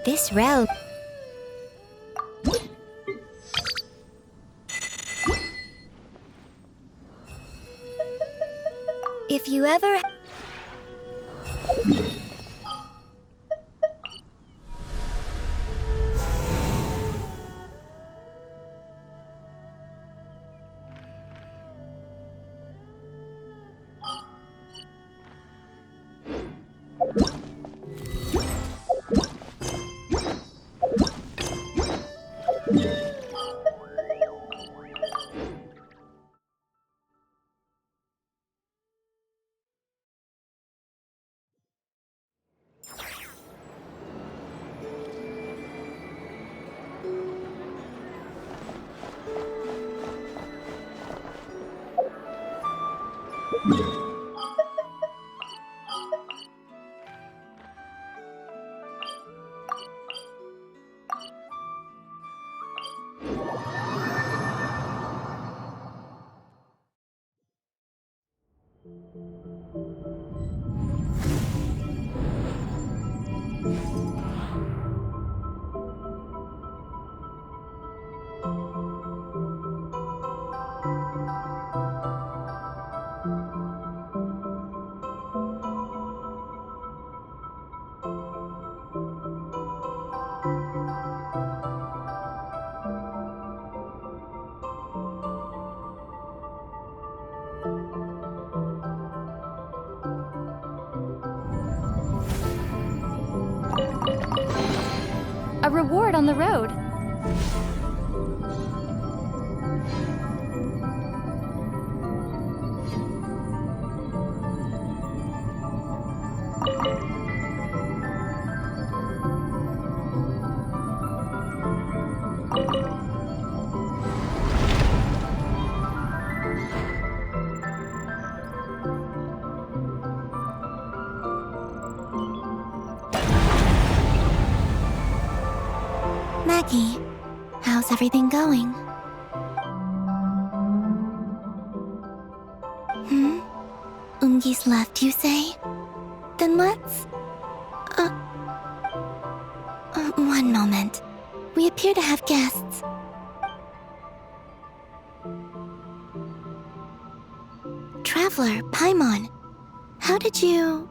This realm... If you ever... A reward on the road. Maggie, how's everything going? Ungi's left, you say? Then let's... one moment. We appear to have guests. Traveler, Paimon, how did you...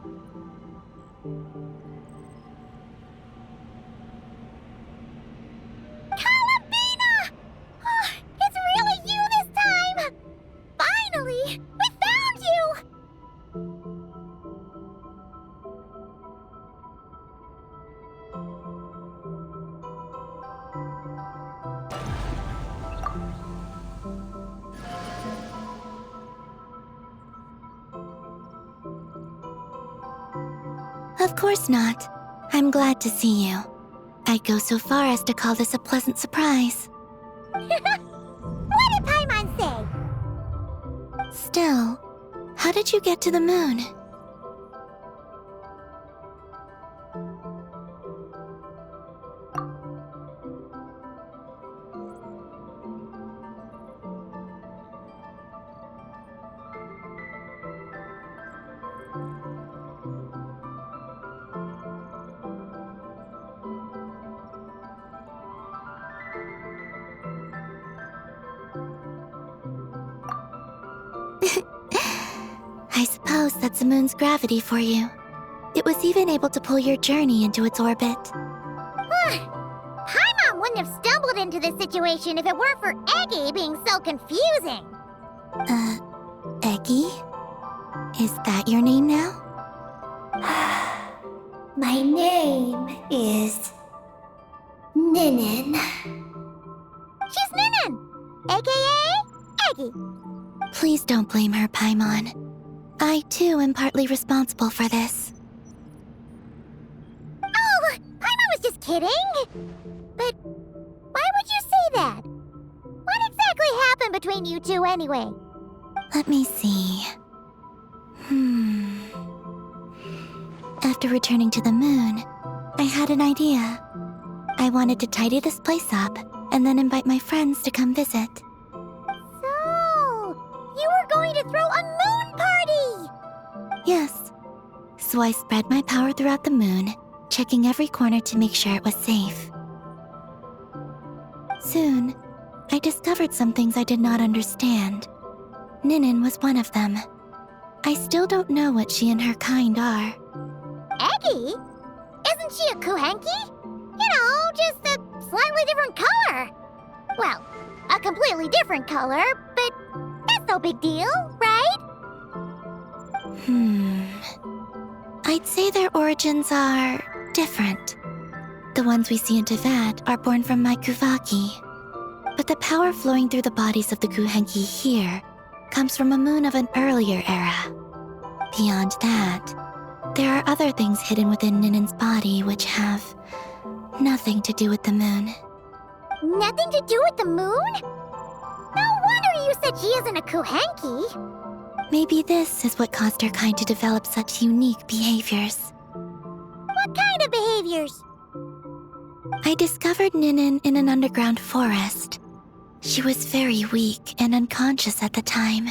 Of course not. I'm glad to see you. I'd go so far as to call this a pleasant surprise. What did Paimon say? Still, how did you get to the moon? I suppose that's the moon's gravity for you. It was even able to pull your journey into its orbit. Paimon wouldn't have stumbled into this situation if it weren't for Eggy being so confusing. Eggy? Is that your name now? My name is... Ninin. She's Ninin, aka Eggy. Please don't blame her, Paimon. I, too, am partly responsible for this. Oh, Paimon was just kidding. But why would you say that? What exactly happened between you two anyway? Let me see. After returning to the moon, I had an idea. I wanted to tidy this place up and then invite my friends to come visit. So, you were going to throw a moon party! Yes. So I spread my power throughout the moon, checking every corner to make sure it was safe. Soon, I discovered some things I did not understand. Ninin was one of them. I still don't know what she and her kind are. Eggy? Isn't she a kuhenki? You know, just a slightly different color. Well, a completely different color, but that's no big deal, right? I'd say their origins are different. The ones we see in Tevat are born from my Kuvaki. But the power flowing through the bodies of the kuhenki here comes from a moon of an earlier era. Beyond that, there are other things hidden within Ninin's body which have nothing to do with the moon. Nothing to do with the moon? No wonder you said she isn't a kuhenki. Maybe this is what caused her kind to develop such unique behaviors. What kind of behaviors? I discovered Ninin in an underground forest. She was very weak and unconscious at the time.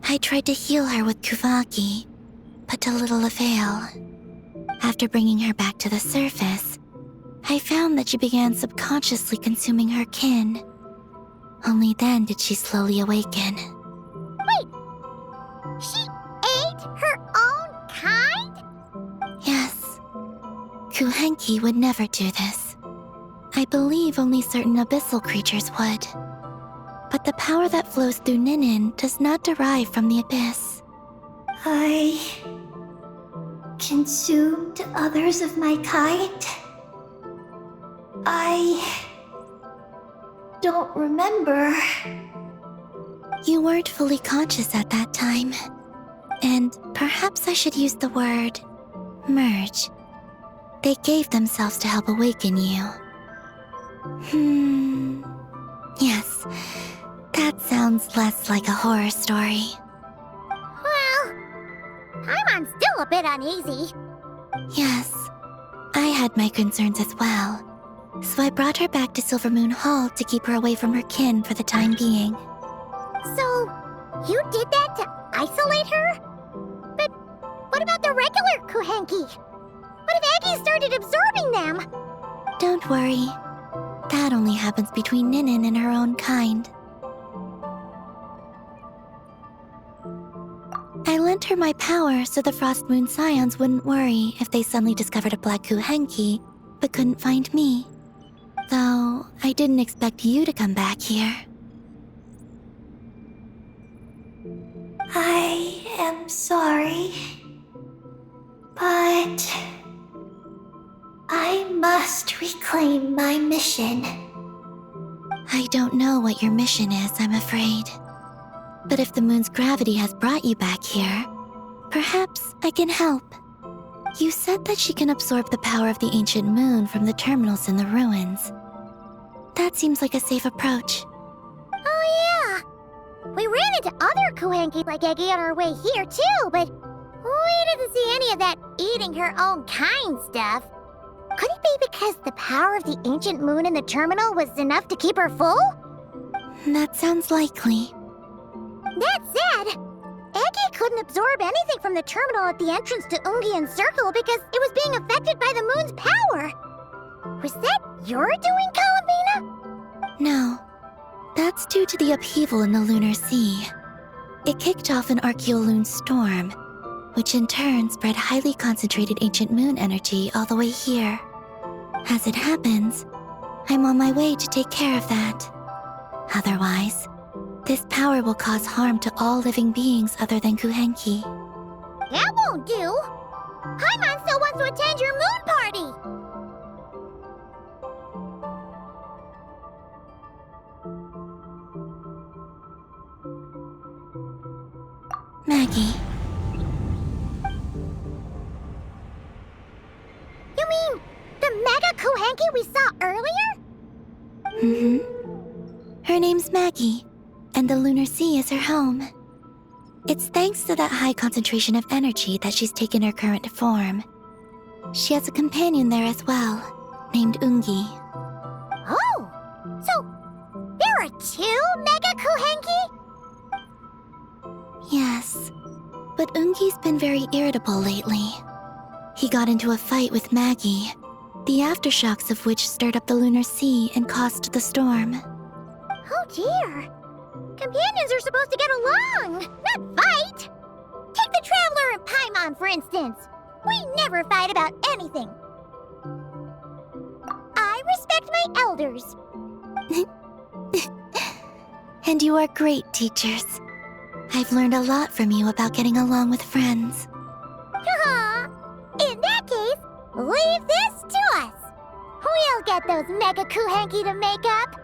I tried to heal her with Kuvaki, but to little avail. After bringing her back to the surface, I found that she began subconsciously consuming her kin. Only then did she slowly awaken. Wait! She ate her own kind? Yes. Kuhenki would never do this. I believe only certain abyssal creatures would. But the power that flows through Ninin does not derive from the abyss. I consumed others of my kind. I don't remember. You weren't fully conscious at that time. And perhaps I should use the word merge. They gave themselves to help awaken you. Yes, that sounds less like a horror story. Well, Paimon's still a bit uneasy. Yes, I had my concerns as well. So I brought her back to Silvermoon Hall to keep her away from her kin for the time being. So, you did that to isolate her? But what about the regular kuhenki? What if Eggy started absorbing them? Don't worry. That only happens between Ninin and her own kind. I lent her my power so the Frost Moon Scions wouldn't worry if they suddenly discovered a black kuhenki, but couldn't find me. Though, I didn't expect you to come back here. I am sorry, but I must reclaim my mission. I don't know what your mission is, I'm afraid. But if the moon's gravity has brought you back here, perhaps I can help. You said that she can absorb the power of the ancient moon from the terminals in the ruins. That seems like a safe approach. Oh yeah! We ran into other kuhenki like Eggy on our way here too, but we didn't see any of that eating her own kind stuff. Could it be because the power of the ancient moon in the terminal was enough to keep her full? That sounds likely. That said, Eggy couldn't absorb anything from the terminal at the entrance to Ungian Circle because it was being affected by the moon's power. Was that your doing, Columbina? No. That's due to the upheaval in the lunar sea. It kicked off an Archeoloon storm, which in turn spread highly concentrated ancient moon energy all the way here. As it happens, I'm on my way to take care of that. Otherwise, this power will cause harm to all living beings other than Kuhenki. That won't do! Paimon still wants to attend your moon party! Maggie, You mean the mega kuhenki we saw earlier? Her name's Maggie, and the lunar sea is her home. It's thanks to that high concentration of energy that she's taken her current form. She has a companion there as well, named Ungi. Oh! But Ungi's been very irritable lately. He got into a fight with Maggie, the aftershocks of which stirred up the lunar sea and caused the storm. Oh dear. Companions are supposed to get along, not fight. Take the Traveler and Paimon, for instance. We never fight about anything. I respect my elders. And you are great teachers. I've learned a lot from you about getting along with friends. In that case, leave this to us. We'll get those Mega Kuhenki to make up.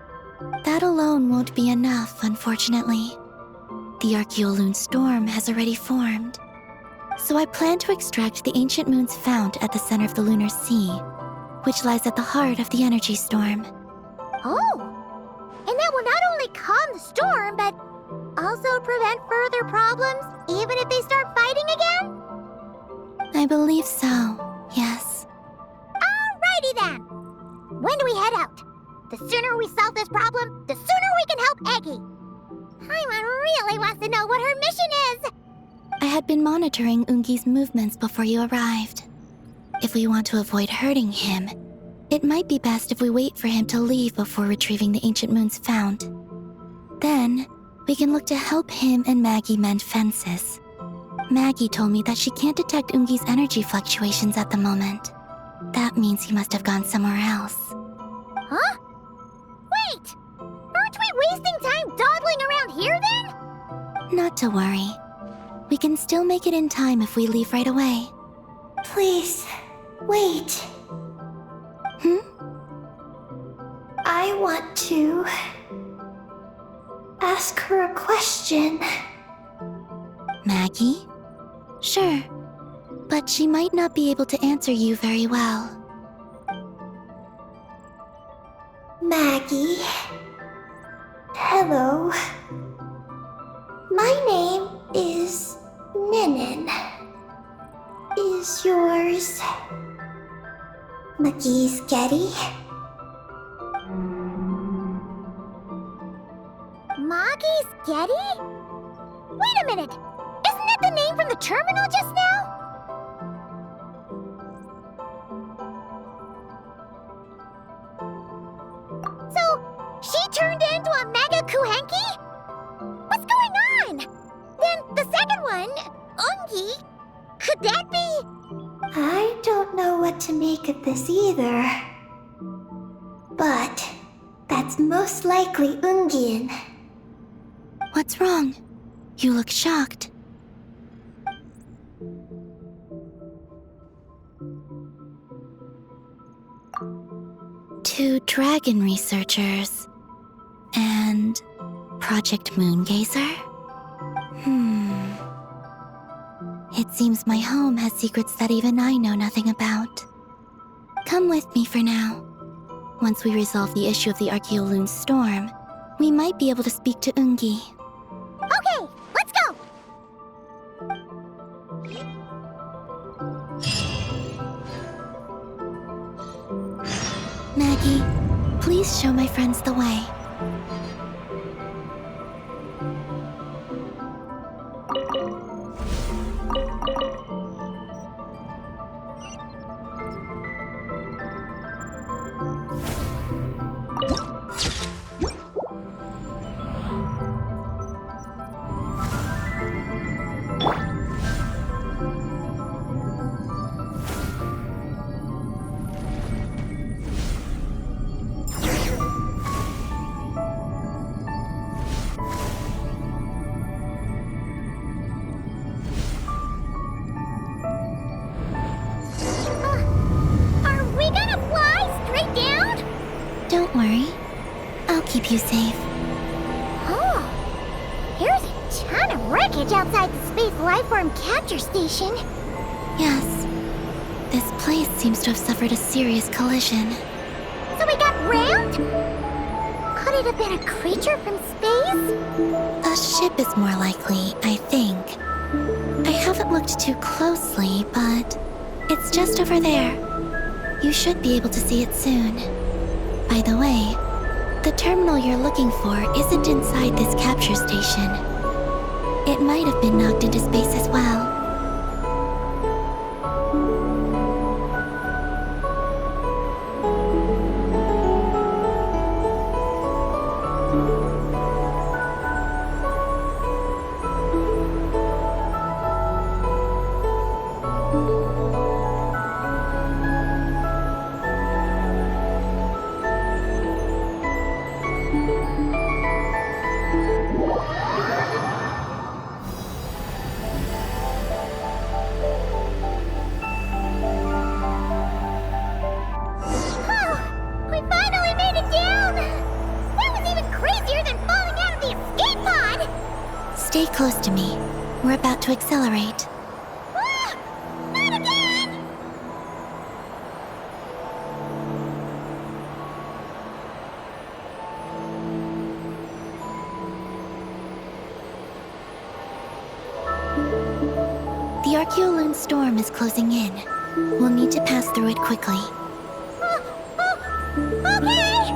That alone won't be enough, unfortunately. The Archeoloon storm has already formed. So I plan to extract the ancient moon's fount at the center of the lunar sea, which lies at the heart of the energy storm. Oh, and that will not only calm the storm, but also prevent further problems, even if they start fighting again? I believe so, yes. Alrighty then. When do we head out? The sooner we solve this problem, the sooner we can help Eggy. Paimon really wants to know what her mission is. I had been monitoring Ungi's movements before you arrived. If we want to avoid hurting him, it might be best if we wait for him to leave before retrieving the ancient moon's fount. Then, we can look to help him and Maggie mend fences. Maggie told me that she can't detect Ungi's energy fluctuations at the moment. That means he must have gone somewhere else. Huh? Wait! Aren't we wasting time dawdling around here then? Not to worry. We can still make it in time if we leave right away. Please, wait. Hmm? I want to ask her a question. Maggie? Sure. But she might not be able to answer you very well. Maggie. Hello. My name is Ninin. Is yours McGee's Getty? Maggie's Getty? Wait a minute! Isn't that the name from the terminal just now? So, she turned into a Mega Kuhenki? What's going on? Then the second one, Ungi, could that be? I don't know what to make of this either. But that's most likely Ungian. What's wrong? You look shocked. Two dragon researchers and Project Moongazer? It seems my home has secrets that even I know nothing about. Come with me for now. Once we resolve the issue of the Archeoloon storm, we might be able to speak to Ungi. Okay, let's go! Maggie, please show my friends the way. Are we gonna fly straight down? Don't worry. I'll keep you safe. Oh, here's a ton of wreckage outside the Space Lifeform Capture Station. Yes. This place seems to have suffered a serious collision. So we got rammed? Could it have been a creature from space? A ship is more likely, I think. I haven't looked too closely, but it's just over there. You should be able to see it soon. By the way, the terminal you're looking for isn't inside this capture station. It might have been knocked into space as well. Stay close to me. We're about to accelerate. Ah! Not again! The Archeoloon storm is closing in. We'll need to pass through it quickly. Okay!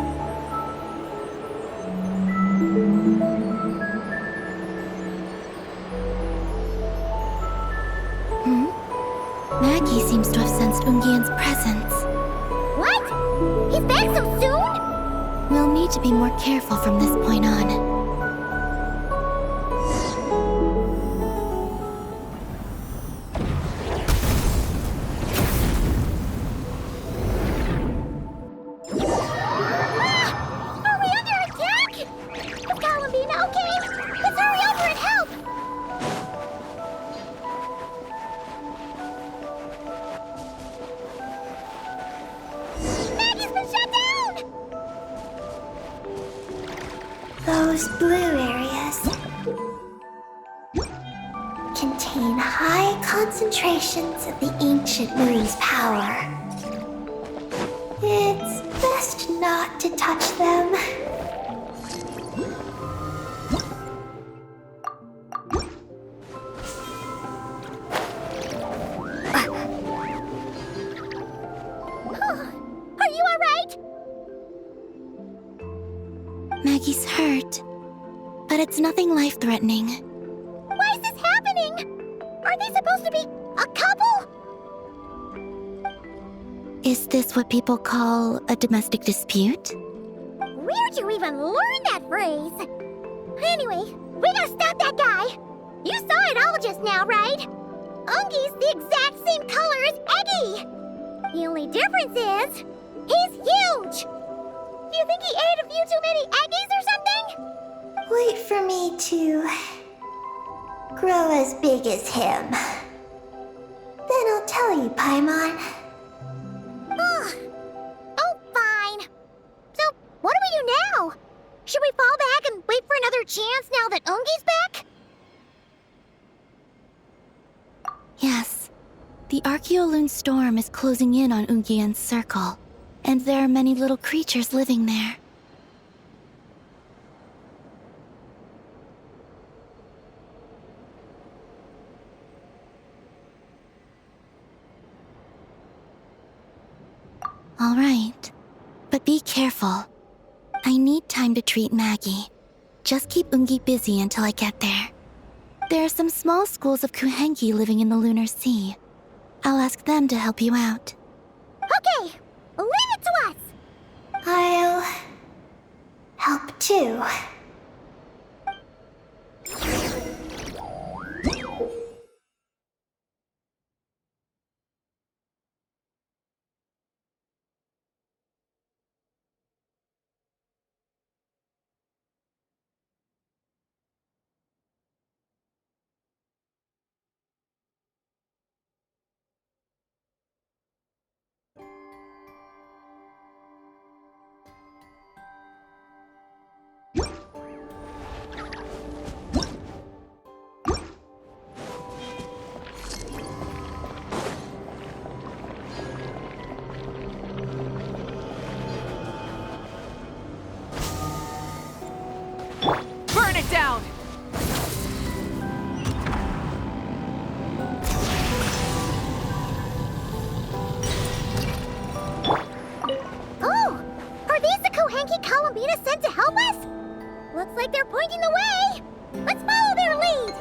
Maggie seems to have sensed Ungian's presence. What? He's back so soon? We'll need to be more careful from this point on. Are we under attack? Is Columbina okay? Let's hurry over and help! Maggie's been shut down! Those blue areas contain high concentrations of the ancient moon's power. It's best not to touch them. Are you alright? Maggie's hurt, but it's nothing life-threatening. Why is this happening? Aren't they supposed to be a couple? Is this what people call a domestic dispute? Where'd you even learn that phrase? Anyway, we gotta stop that guy. You saw it all just now, right? Ungi's the exact same color as Eggy. The only difference is, he's huge. Do you think he ate a few too many Eggies or something? Wait for me to grow as big as him. Then I'll tell you, Paimon. Ugh. Oh, fine. So, what do we do now? Should we fall back and wait for another chance now that Ungi's back? Yes. The Archeoloon storm is closing in on Ungian's circle, and there are many little creatures living there. All right, but be careful. I need time to treat Maggie. Just keep Ungi busy until I get there. There are some small schools of Kuhenki living in the Lunar Sea. I'll ask them to help you out. Okay, leave it to us. I'll help too. Burn it down! Oh, are these the Kuhenki Columbina sent to help us? Looks like they're pointing the way. Let's follow their lead.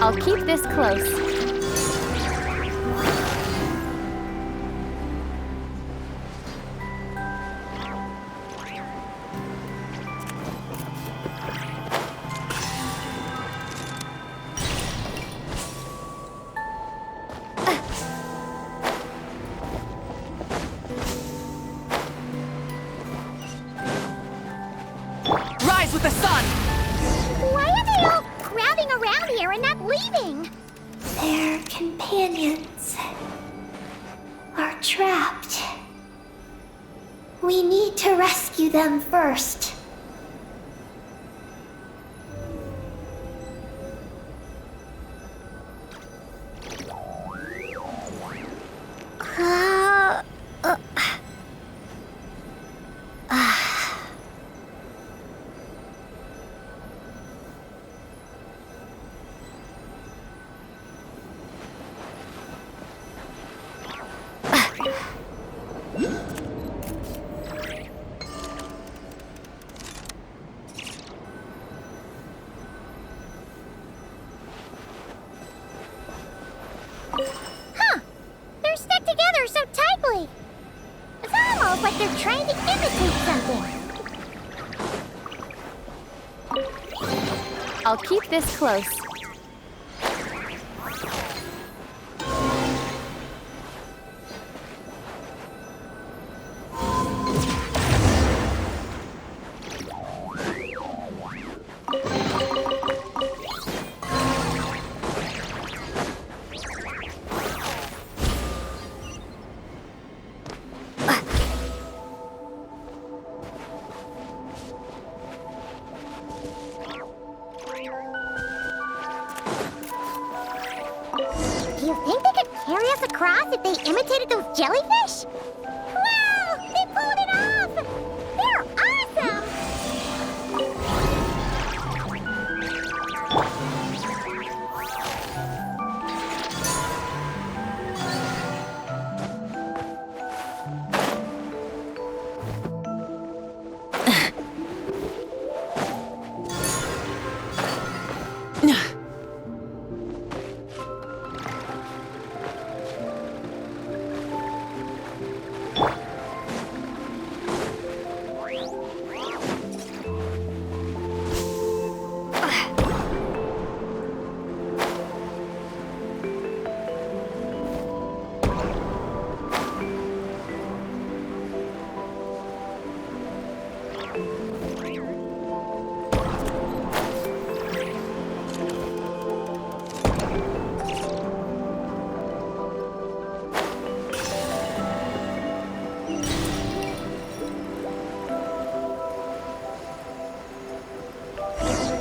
I'll keep this close. Why are they all crowding around here and not leaving? Their companions are trapped. We need to rescue them first. Uh, uh, Huh! They're stuck together so tightly. It's almost like they're trying to imitate something. I'll keep this close. Do you think they could carry us across if they imitated those jellyfish? Wow! They pulled it off! They're awesome!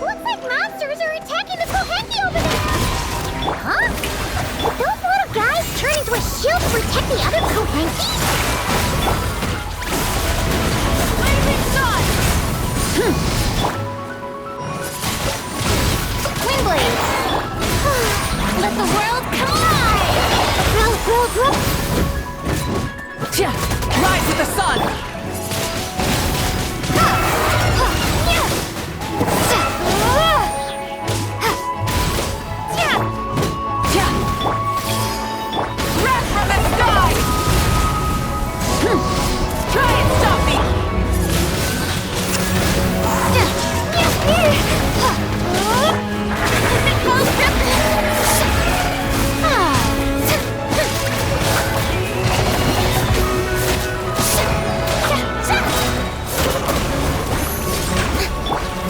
Looks like monsters are attacking the Kohenki over there! Huh? Did those little guys turn into a shield to protect the other Kohenki? Blazing sun! Wind blade! Let the world collide! Rise with the sun! Breath from the sky! Try and stop me!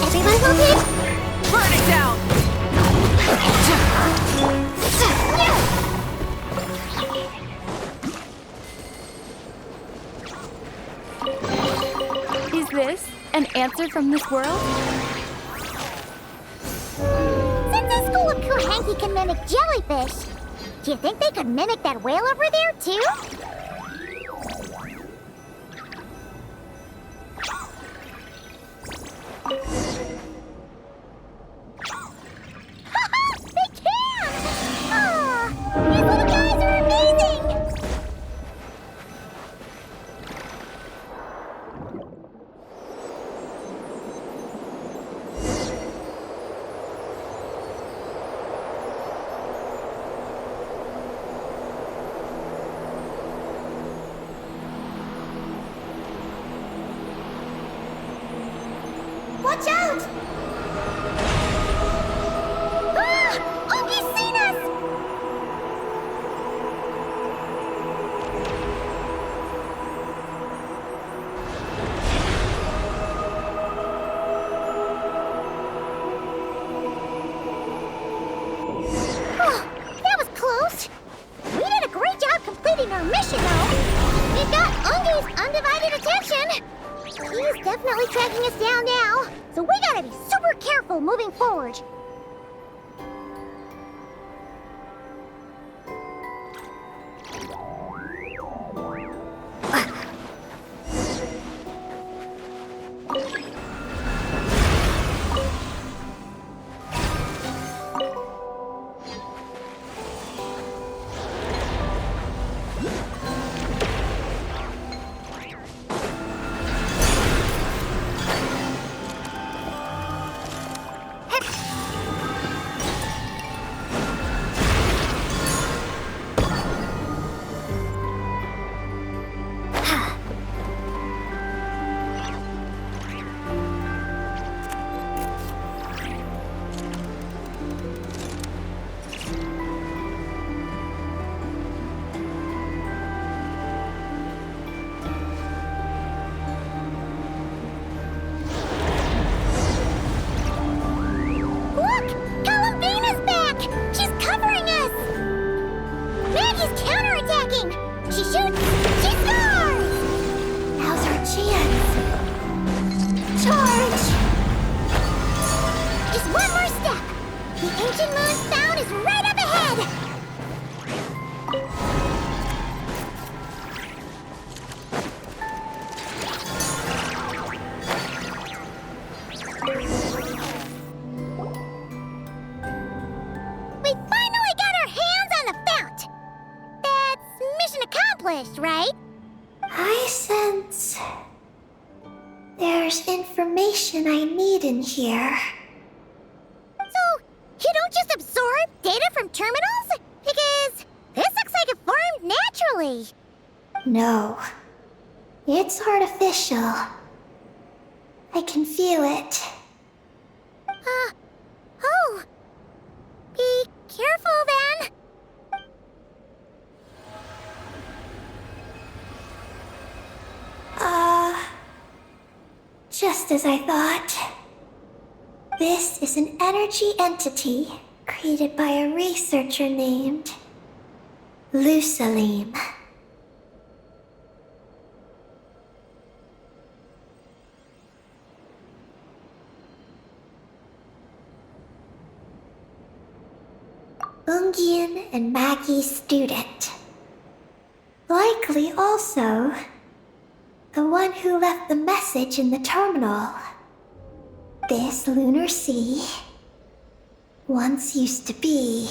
Everyone hold it! Burn it down! Is this an answer from this world? Since this school of Kohenki can mimic jellyfish, do you think they could mimic that whale over there, too? They can! These little guys are amazing! is definitely tracking us down now, so we gotta be super careful moving forward. Look! Columbina's back! She's covering us! Maggie's counterattacking! She shoots! She scores! Now's our chance! Charge! Just one more step! The ancient moon's bound is right up ahead! We finally got our hands on the fount! That's mission accomplished, right? I sense there's information I need in here. So, you don't just absorb data from terminals? Because this looks like it formed naturally. No, it's artificial. I can feel it. Oh. Be careful then. Just as I thought. This is an energy entity created by a researcher named Lusalim. Ungian and Maggie's student. Likely also the one who left the message in the terminal. This lunar sea once used to be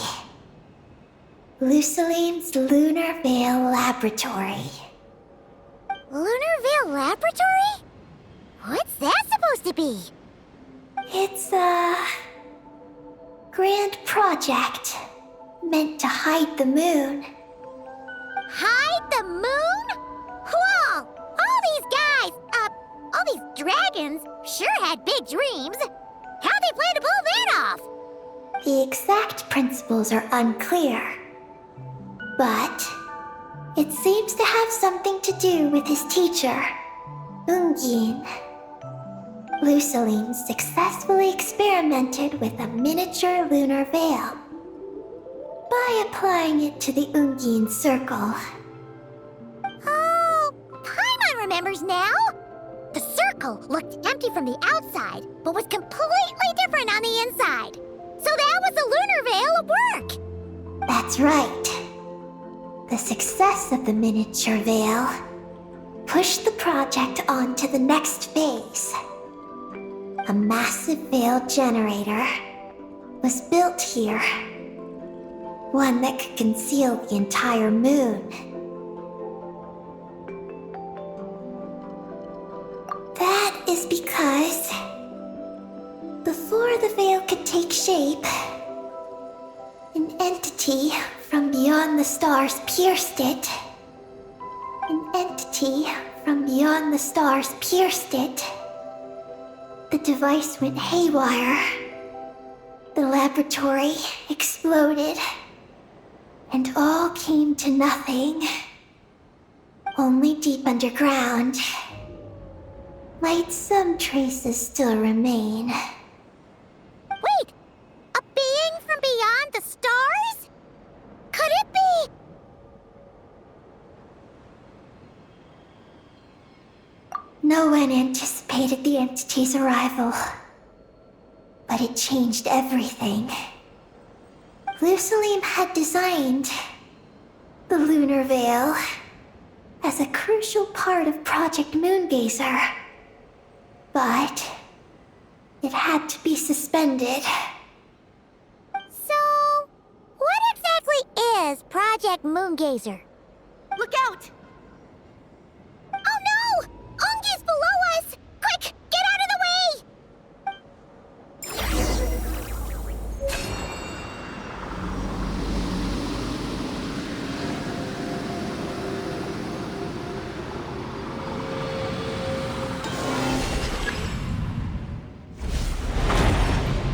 Lusalim's Lunar Veil Laboratory. Lunar Veil Laboratory? What's that supposed to be? It's a grand project meant to hide the moon. Hide the moon? Whoa! All these guys, all these dragons sure had big dreams. How'd they plan to pull that off? The exact principles are unclear, but it seems to have something to do with his teacher, Ungian. Lusalim successfully experimented with a miniature lunar veil by applying it to the Ungian circle. Oh, Paimon remembers now. The circle looked empty from the outside, but was completely different on the inside. So that was the lunar veil at work. That's right. The success of the miniature veil pushed the project on to the next phase. A massive veil generator was built here. One that could conceal the entire moon. That is because before the veil could take shape, an entity from beyond the stars pierced it. An entity from beyond the stars pierced it. The device went haywire. The laboratory exploded. And all came to nothing. Only deep underground might some traces still remain. Wait, a being from beyond the stars? Could it be? No one anticipated entity's arrival. But it changed everything. Lucilim had designed the Lunar Veil as a crucial part of Project Moongazer. But it had to be suspended. So, what exactly is Project Moongazer? Look out! Oh no! Ungi's below us! Quick, get out of the way!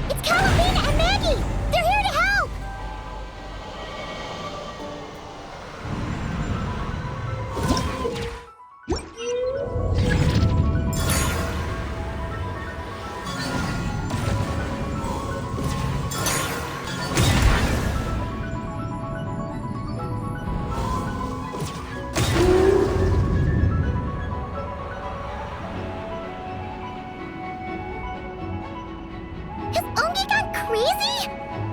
It's Carolina and Maggie! They're here to help! Has Ungi gone crazy?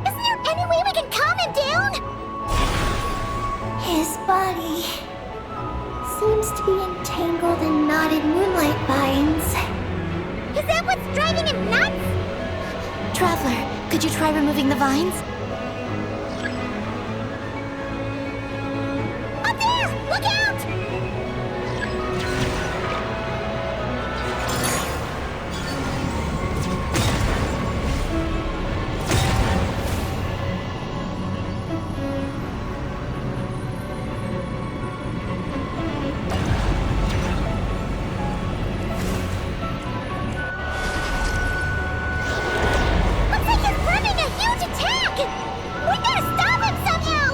Isn't there any way we can calm him down? His body seems to be entangled in knotted moonlight vines. Is that what's driving him nuts? Traveler, could you try removing the vines? Up there! Look out! Looks like he's running a huge attack! We gotta stop him somehow!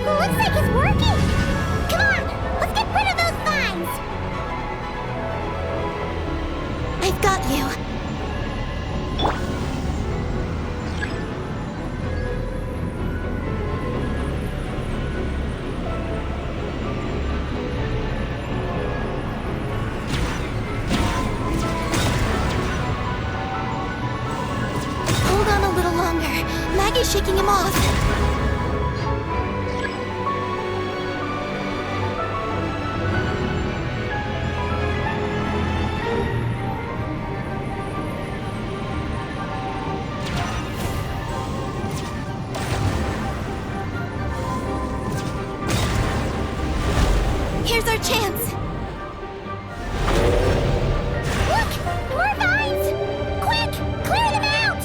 Looks like it's working! Come on, let's get rid of those vines! I've got you. Hold on a little longer. Maggie's shaking him off. Here's our chance. Look! More vines! Quick! Clear them out!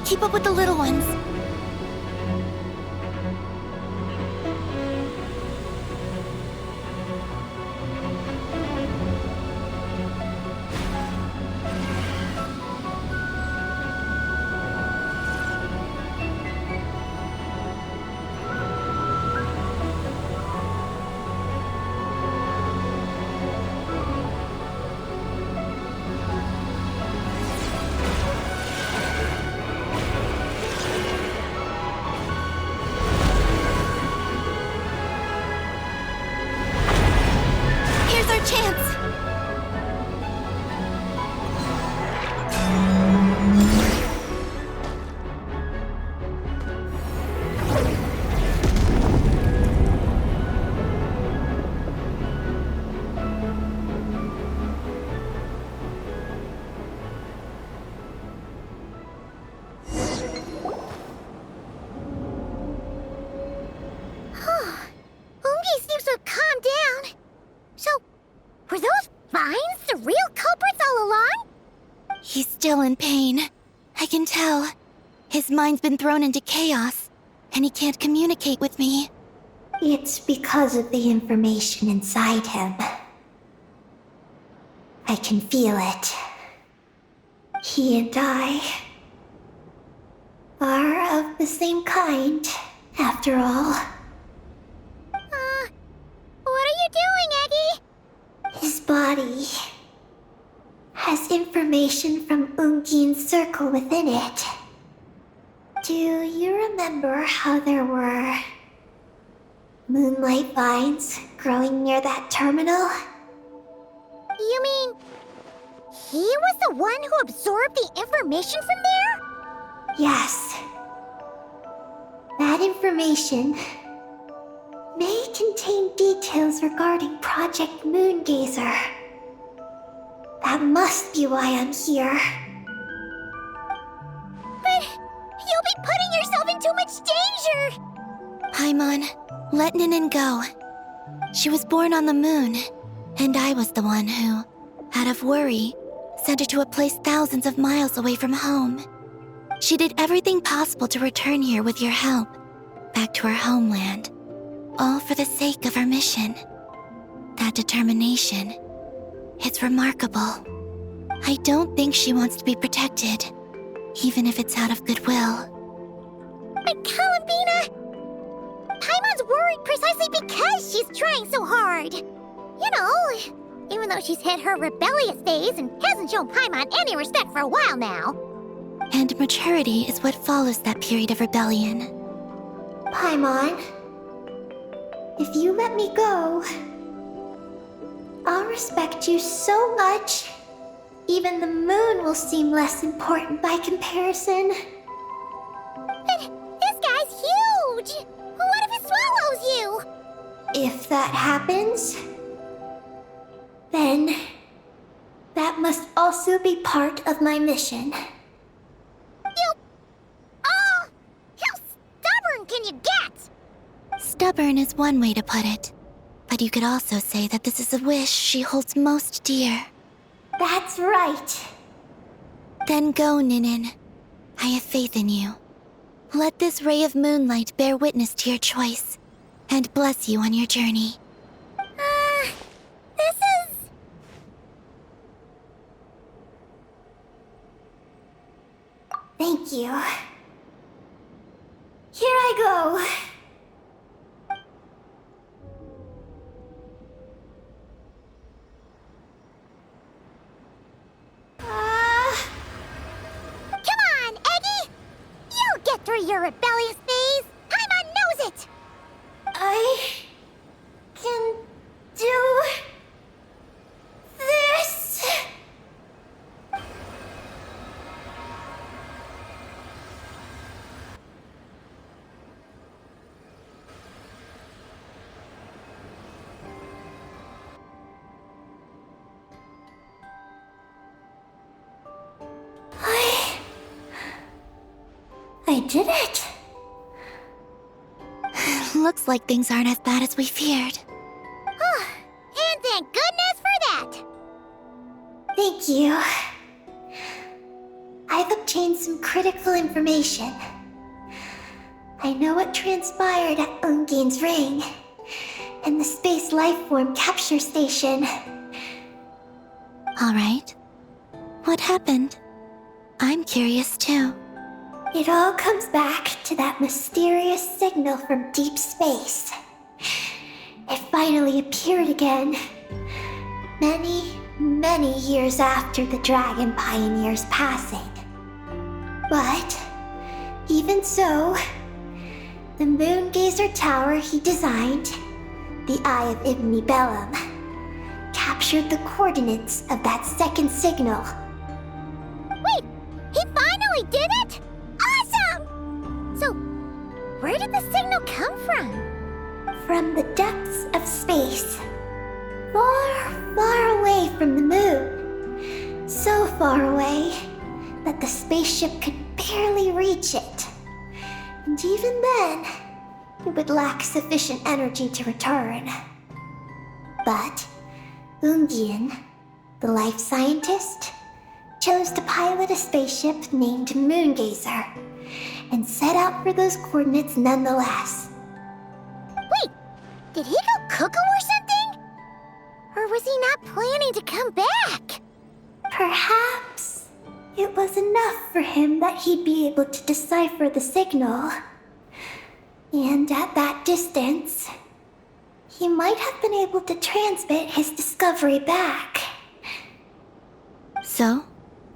Keep up with the little ones. still in pain. I can tell. His mind's been thrown into chaos, and he can't communicate with me. It's because of the information inside him. I can feel it. He and I are of the same kind, after all. What are you doing, Eggy? His body has information from Ungin's circle within it. Do you remember how there were moonlight vines growing near that terminal? You mean he was the one who absorbed the information from there? Yes. That information may contain details regarding Project Moongazer. That must be why I'm here. But you'll be putting yourself in too much danger! Paimon, let Ninin go. She was born on the moon, and I was the one who, out of worry, sent her to a place thousands of miles away from home. She did everything possible to return here with your help, back to her homeland, all for the sake of her mission. That determination, it's remarkable. I don't think she wants to be protected, even if it's out of goodwill. But Columbina! Paimon's worried precisely because she's trying so hard. You know, even though she's hit her rebellious phase and hasn't shown Paimon any respect for a while now. And maturity is what follows that period of rebellion. Paimon, if you let me go, I'll respect you so much, even the moon will seem less important by comparison. But this guy's huge! What if it swallows you? If that happens, then that must also be part of my mission. How stubborn can you get? Stubborn is one way to put it, but you could also say that this is a wish she holds most dear. That's right. Then go, Ninin. I have faith in you. Let this ray of moonlight bear witness to your choice, and bless you on your journey. This is... Thank you. Here I go. Come on, Eggy! You'll get through your rebellious phase! Paimon knows it! I can do this. I did it. Looks like things aren't as bad as we feared. And thank goodness for that! Thank you. I've obtained some critical information. I know what transpired at Ungin's ring and the space lifeform capture station. All right. What happened? I'm curious too. It all comes back to that mysterious signal from deep space. It finally appeared again. Many years after the Dragon Pioneer's passing. But, even so, the Moongazer Tower he designed, the Eye of Ibn Bellum, captured the coordinates of that second signal. Wait! He finally did it?! Awesome! So, where did the signal come from? From the depths of space. Far away from the moon. So far away that the spaceship could barely reach it. And even then, it would lack sufficient energy to return. But Ungin, the life scientist, chose to pilot a spaceship named Moongazer and set out for those coordinates nonetheless. Wait, did he go cuckoo or something? Or was he not planning to come back? Perhaps it was enough for him that he'd be able to decipher the signal. And at that distance, he might have been able to transmit his discovery back. So,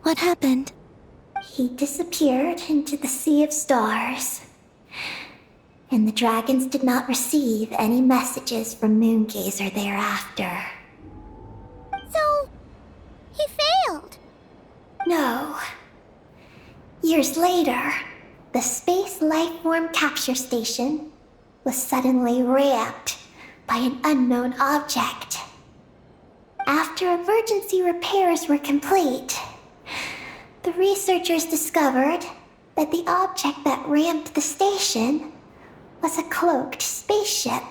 what happened? He disappeared into the sea of stars. And the dragons did not receive any messages from Moongazer thereafter. So, he failed. No. Years later, the Space Lifeform Capture Station was suddenly ramped by an unknown object. After emergency repairs were complete, the researchers discovered that the object that ramped the station was a cloaked spaceship.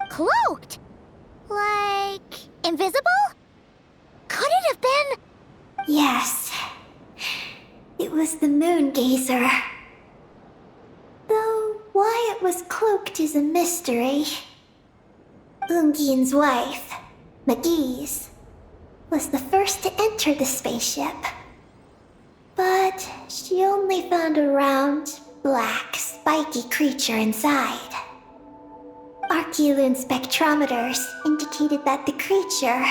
Cloaked? Like, invisible? Could it have been... Yes, it was the Moongazer. Though why it was cloaked is a mystery. Ungian's wife, McGee's, was the first to enter the spaceship. But she only found a round, black, spiky creature inside. Archeolune spectrometers indicated that the creature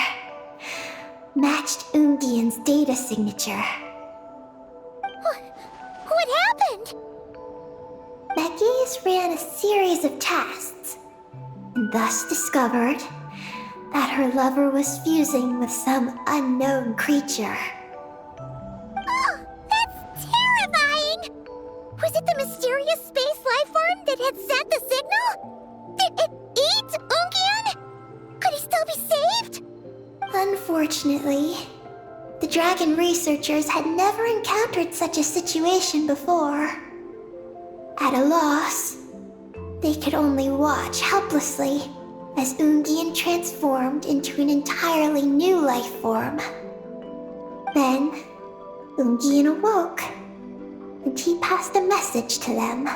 matched Ungian's data signature. What happened? McGee's ran a series of tests, and thus discovered that her lover was fusing with some unknown creature. Oh, that's terrifying! Was it the mysterious space life form that had sent the signal? Did it eat Ungian? Could he still be saved? Unfortunately, the dragon researchers had never encountered such a situation before. At a loss, they could only watch helplessly as Ungian transformed into an entirely new life form. Then, Ungian awoke, and he passed a message to them.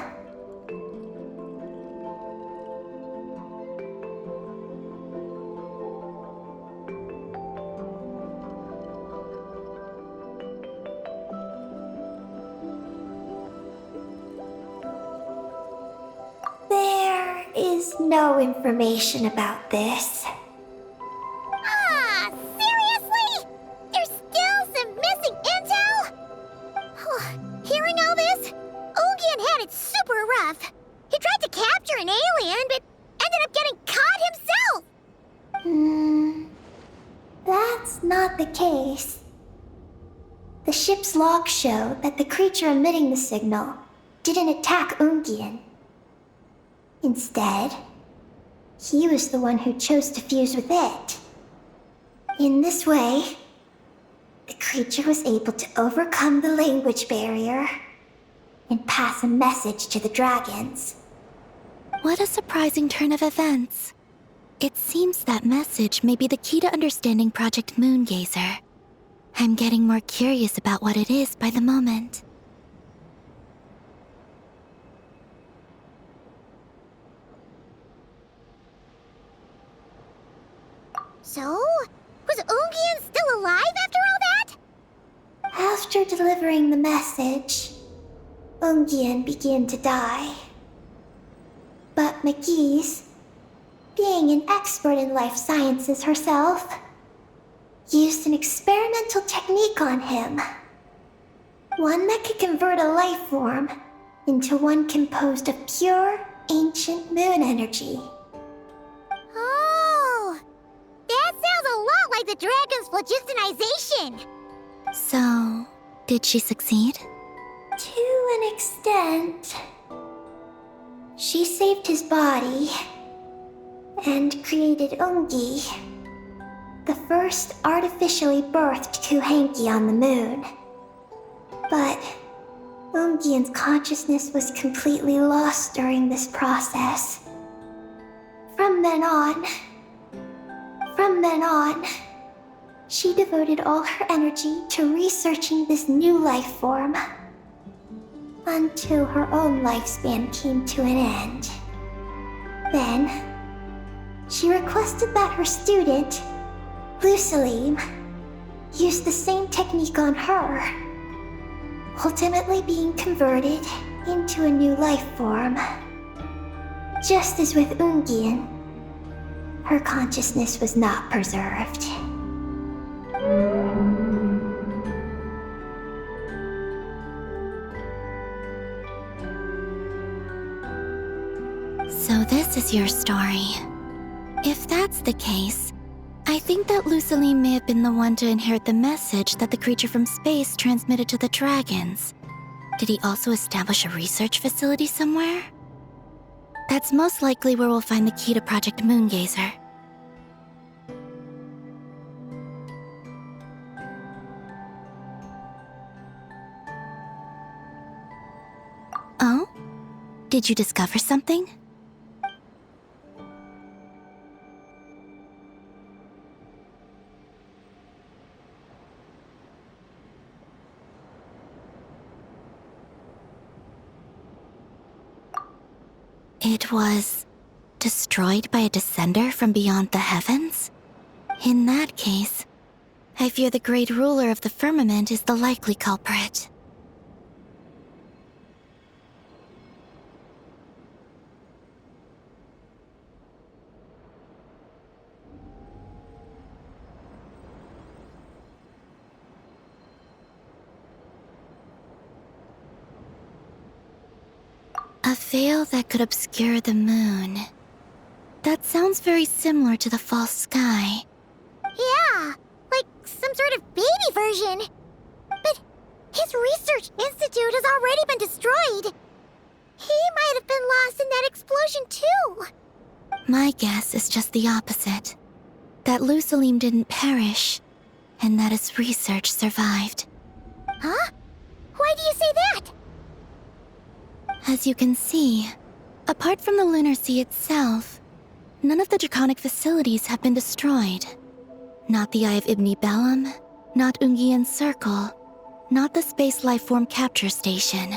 There is no information about this. Ah, seriously? There's still some missing intel? Hearing all this, Ungian had it super rough. He tried to capture an alien, but ended up getting caught himself. That's not the case. The ship's logs show that the creature emitting the signal didn't attack Ungian. Instead, he was the one who chose to fuse with it. In this way, the creature was able to overcome the language barrier and pass a message to the dragons. What a surprising turn of events. It seems that message may be the key to understanding Project Moongazer. I'm getting more curious about what it is by the moment. So, was Ungian still alive after all that? After delivering the message, Ungian began to die. But McGee's, being an expert in life sciences herself, used an experimental technique on him. One that could convert a life form into one composed of pure, ancient moon energy. Oh, that sounds a lot like the dragon's phlogistonization. So, did she succeed? To an extent. She saved his body and created Ungi, the first artificially birthed Kuhanki on the moon. But Ungian's consciousness was completely lost during this process. From then on, she devoted all her energy to researching this new life form until her own lifespan came to an end. Then, she requested that her student, Lusalim, use the same technique on her, ultimately being converted into a new life form. Just as with Ungian, her consciousness was not preserved. So this is your story. If that's the case, I think that Lusaline may have been the one to inherit the message that the creature from space transmitted to the dragons. Did he also establish a research facility somewhere? That's most likely where we'll find the key to Project Moongazer. Oh? Did you discover something? It was destroyed by a descender from beyond the heavens? In that case, I fear the great ruler of the firmament is the likely culprit. A veil that could obscure the moon. That sounds very similar to the false sky. Yeah, like some sort of baby version. But his research institute has already been destroyed. He might have been lost in that explosion too. My guess is just the opposite. That Lusalim didn't perish, and that his research survived. Huh? Why do you say that? As you can see, apart from the Lunar Sea itself, none of the draconic facilities have been destroyed. Not the Eye of Ibni Bellum, not Ungian's Circle, not the Space Lifeform Capture Station.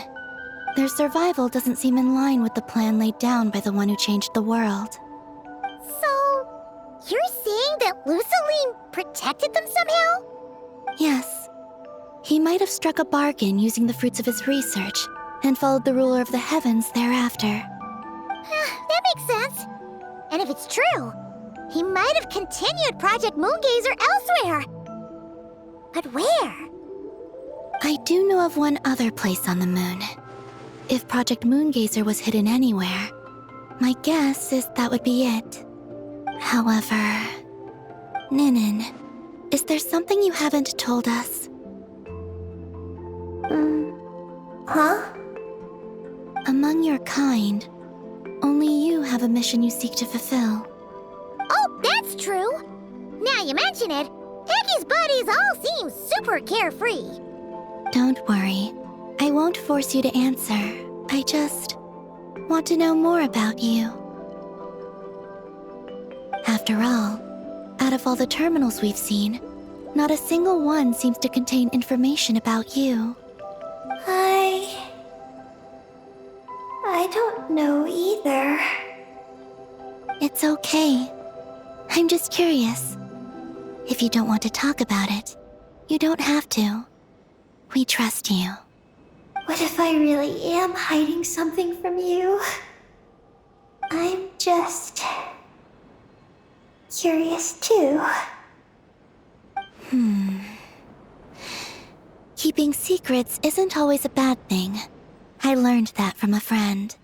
Their survival doesn't seem in line with the plan laid down by the one who changed the world. So, you're saying that Lusaline protected them somehow? Yes. He might have struck a bargain using the fruits of his research and followed the ruler of the heavens thereafter. That makes sense. And if it's true, he might have continued Project Moongazer elsewhere. But where? I do know of one other place on the moon. If Project Moongazer was hidden anywhere, my guess is that would be it. However, Ninin, is there something you haven't told us? Huh? Among your kind, only you have a mission you seek to fulfill. Oh, that's true. Now you mention it, Peggy's buddies all seem super carefree. Don't worry. I won't force you to answer. I just want to know more about you. After all, out of all the terminals we've seen, not a single one seems to contain information about you. I don't know either. It's okay. I'm just curious. If you don't want to talk about it, you don't have to. We trust you. What if I really am hiding something from you? I'm just curious too. Keeping secrets isn't always a bad thing. I learned that from a friend.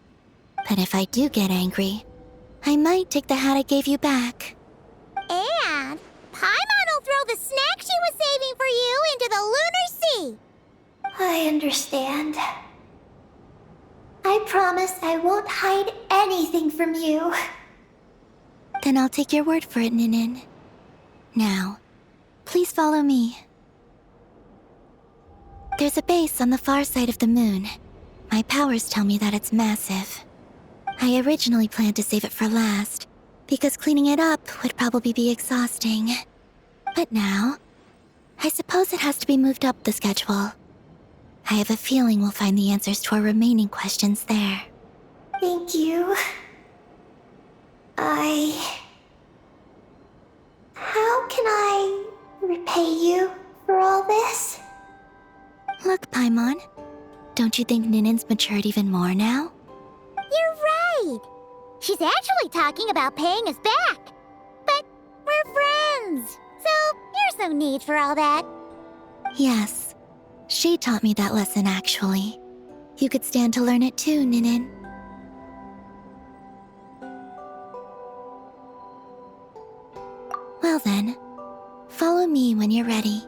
But if I do get angry, I might take the hat I gave you back. And Paimon will throw the snack she was saving for you into the Lunar Sea. I understand. I promise I won't hide anything from you. Then I'll take your word for it, Ninin. Now, please follow me. There's a base on the far side of the moon. My powers tell me that it's massive. I originally planned to save it for last, because cleaning it up would probably be exhausting. But now, I suppose it has to be moved up the schedule. I have a feeling we'll find the answers to our remaining questions there. Thank you. How can I repay you for all this? Look, Paimon, don't you think Ninen's matured even more now? You're right. She's actually talking about paying us back. But we're friends, so there's no need for all that. Yes, she taught me that lesson actually. You could stand to learn it too, Ninen. Well then, follow me when you're ready.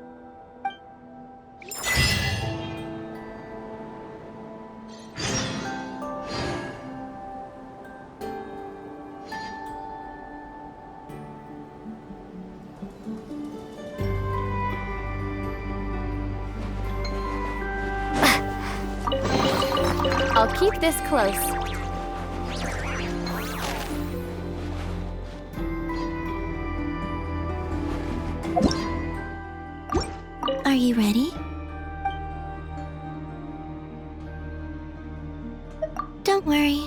I'll keep this close. Are you ready? Don't worry,